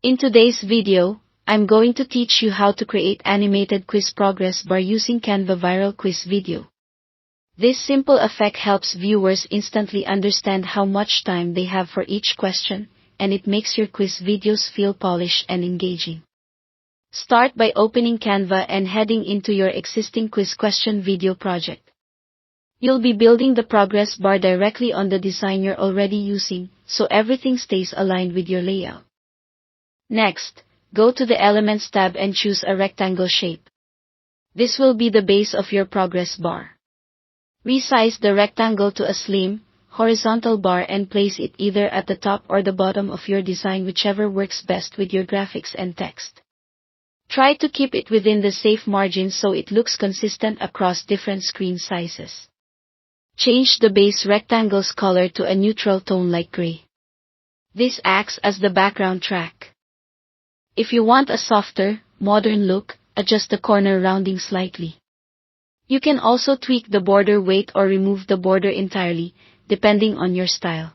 In today's video, I'm going to teach you how to create animated quiz progress bar using Canva viral quiz video. This simple effect helps viewers instantly understand how much time they have for each question, and it makes your quiz videos feel polished and engaging. Start by opening Canva and heading into your existing quiz question video project. You'll be building the progress bar directly on the design you're already using, so everything stays aligned with your layout. Next, go to the Elements tab and choose a rectangle shape. This will be the base of your progress bar. Resize the rectangle to a slim, horizontal bar and place it either at the top or the bottom of your design, whichever works best with your graphics and text. Try to keep it within the safe margins so it looks consistent across different screen sizes. Change the base rectangle's color to a neutral tone like gray. This acts as the background track. If you want a softer, modern look, adjust the corner rounding slightly. You can also tweak the border weight or remove the border entirely, depending on your style.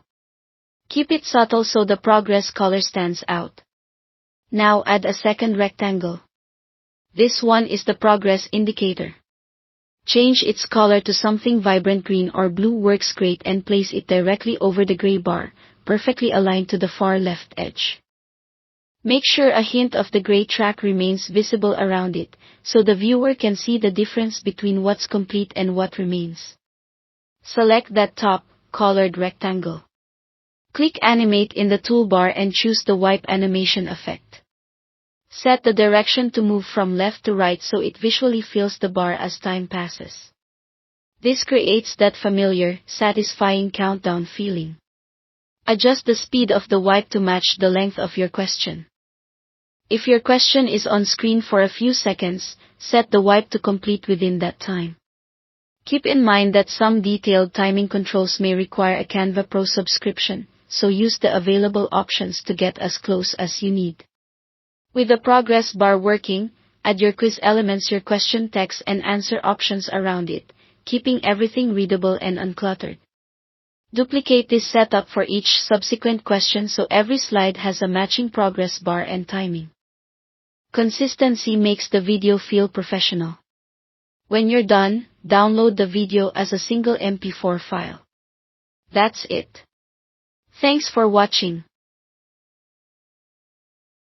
Keep it subtle so the progress color stands out. Now add a second rectangle. This one is the progress indicator. Change its color to something vibrant green or blue works great and place it directly over the gray bar, perfectly aligned to the far left edge. Make sure a hint of the gray track remains visible around it, so the viewer can see the difference between what's complete and what remains. Select that top, colored rectangle. Click Animate in the toolbar and choose the wipe animation effect. Set the direction to move from left to right so it visually fills the bar as time passes. This creates that familiar, satisfying countdown feeling. Adjust the speed of the wipe to match the length of your question. If your question is on screen for a few seconds, set the wipe to complete within that time. Keep in mind that some detailed timing controls may require a Canva Pro subscription, so use the available options to get as close as you need. With the progress bar working, add your quiz elements, your question text and answer options around it, keeping everything readable and uncluttered. Duplicate this setup for each subsequent question so every slide has a matching progress bar and timing. Consistency makes the video feel professional. When you're done, download the video as a single MP4 file. That's it. Thanks for watching.